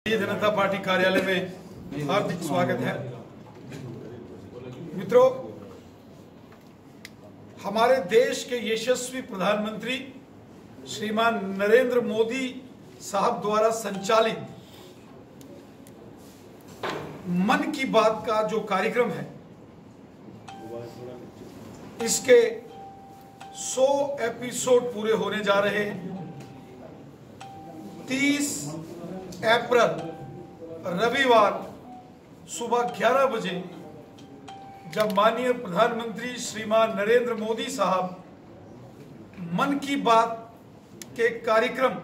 Bharatiya Janata party कार्यालय में हार्दिक स्वागत है। मित्रों, हमारे देश के यशस्वी प्रधानमंत्री श्रीमान नरेंद्र मोदी साहब द्वारा संचालित मन की बात का जो कार्यक्रम है, इसके 100 एपिसोड पूरे होने जा रहे हैं। 30 अप्रैल रविवार सुबह 11 बजे जब माननीय प्रधानमंत्री श्रीमान नरेंद्र मोदी साहब मन की बात के कार्यक्रम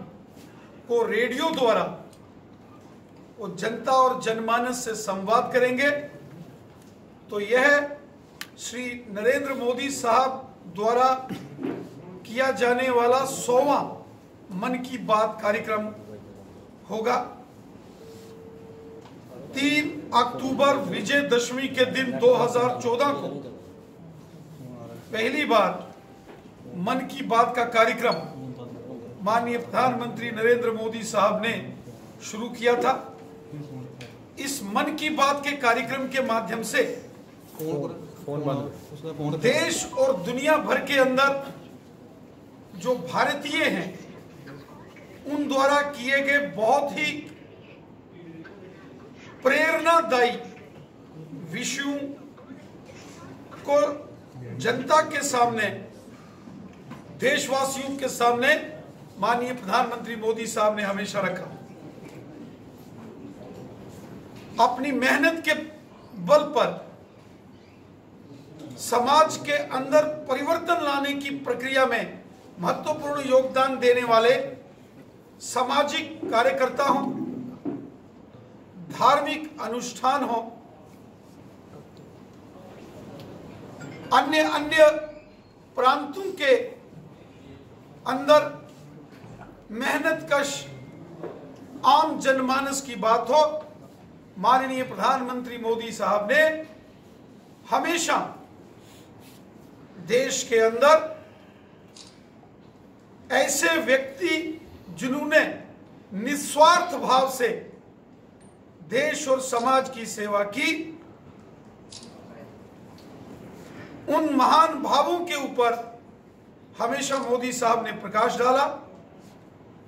को रेडियो द्वारा वो जनता और जनमानस से संवाद करेंगे, तो यह श्री नरेंद्र मोदी साहब द्वारा किया जाने वाला 100वां मन की बात कार्यक्रम होगा। 3 अक्टूबर विजयदशमी के दिन 2014 को पहली बार मन की बात का कार्यक्रम माननीय प्रधानमंत्री नरेंद्र मोदी साहब ने शुरू किया था। इस मन की बात के कार्यक्रम के माध्यम से देश और दुनिया भर के अंदर जो भारतीय हैं उन द्वारा किए गए बहुत ही प्रेरणादायी विषयों को जनता के सामने, देशवासियों के सामने माननीय प्रधानमंत्री मोदी साहब ने हमेशा रखा। अपनी मेहनत के बल पर समाज के अंदर परिवर्तन लाने की प्रक्रिया में महत्वपूर्ण योगदान देने वाले सामाजिक कार्यकर्ता हो, धार्मिक अनुष्ठान हो, अन्य प्रांतों के अंदर मेहनत कश आम जनमानस की बात हो, माननीय प्रधानमंत्री मोदी साहब ने हमेशा देश के अंदर ऐसे व्यक्ति जिन्होंने निस्वार्थ भाव से देश और समाज की सेवा की, उन महान भावों के ऊपर हमेशा मोदी साहब ने प्रकाश डाला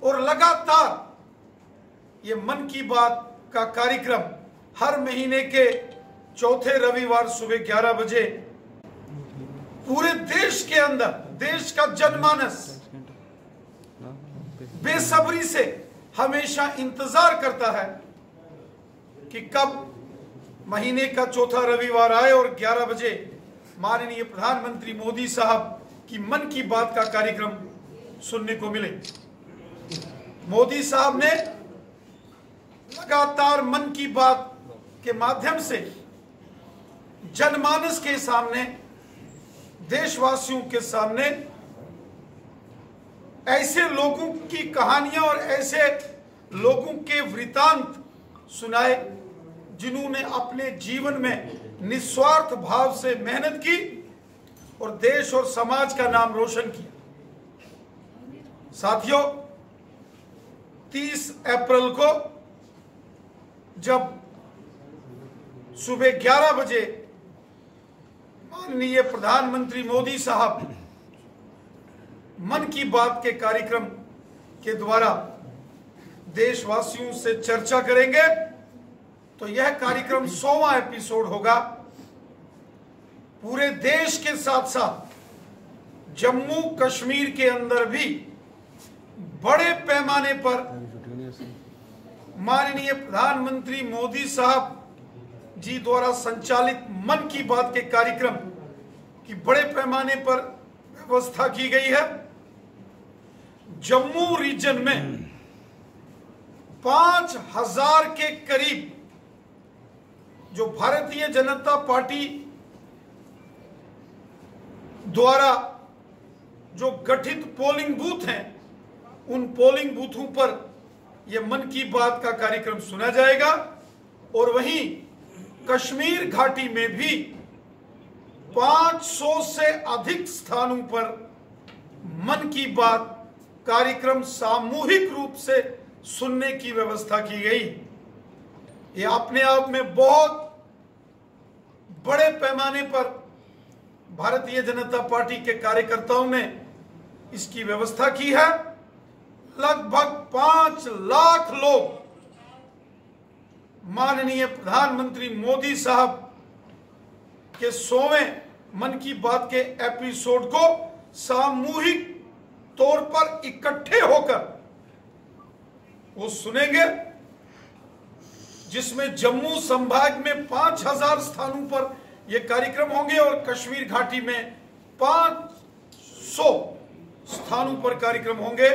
और लगातार ये मन की बात का कार्यक्रम हर महीने के चौथे रविवार सुबह 11 बजे पूरे देश के अंदर, देश का जनमानस बेसब्री से हमेशा इंतजार करता है कि कब महीने का चौथा रविवार आए और 11 बजे माननीय प्रधानमंत्री मोदी साहब की मन की बात का कार्यक्रम सुनने को मिले। मोदी साहब ने लगातार मन की बात के माध्यम से जनमानस के सामने, देशवासियों के सामने ऐसे लोगों की कहानियां और ऐसे लोगों के वृतांत सुनाए जिन्होंने अपने जीवन में निस्वार्थ भाव से मेहनत की और देश और समाज का नाम रोशन किया। साथियों, 30 अप्रैल को जब सुबह 11 बजे माननीय प्रधानमंत्री मोदी साहब मन की बात के कार्यक्रम के द्वारा देशवासियों से चर्चा करेंगे, तो यह कार्यक्रम 100वां एपिसोड होगा। पूरे देश के साथ साथ जम्मू कश्मीर के अंदर भी बड़े पैमाने पर माननीय प्रधानमंत्री मोदी साहब जी द्वारा संचालित मन की बात के कार्यक्रम की बड़े पैमाने पर व्यवस्था की गई है। जम्मू रीजन में 5000 के करीब जो भारतीय जनता पार्टी द्वारा जो गठित पोलिंग बूथ हैं, उन पोलिंग बूथों पर यह मन की बात का कार्यक्रम सुना जाएगा। और वहीं कश्मीर घाटी में भी 500 से अधिक स्थानों पर मन की बात कार्यक्रम सामूहिक रूप से सुनने की व्यवस्था की गई। ये अपने आप में बहुत बड़े पैमाने पर भारतीय जनता पार्टी के कार्यकर्ताओं ने इसकी व्यवस्था की है। लगभग 5 लाख लोग माननीय प्रधानमंत्री मोदी साहब के 100वें मन की बात के एपिसोड को सामूहिक तौर पर इकट्ठे होकर वो सुनेंगे, जिसमें जम्मू संभाग में 5000 स्थानों पर यह कार्यक्रम होंगे और कश्मीर घाटी में 500 स्थानों पर कार्यक्रम होंगे।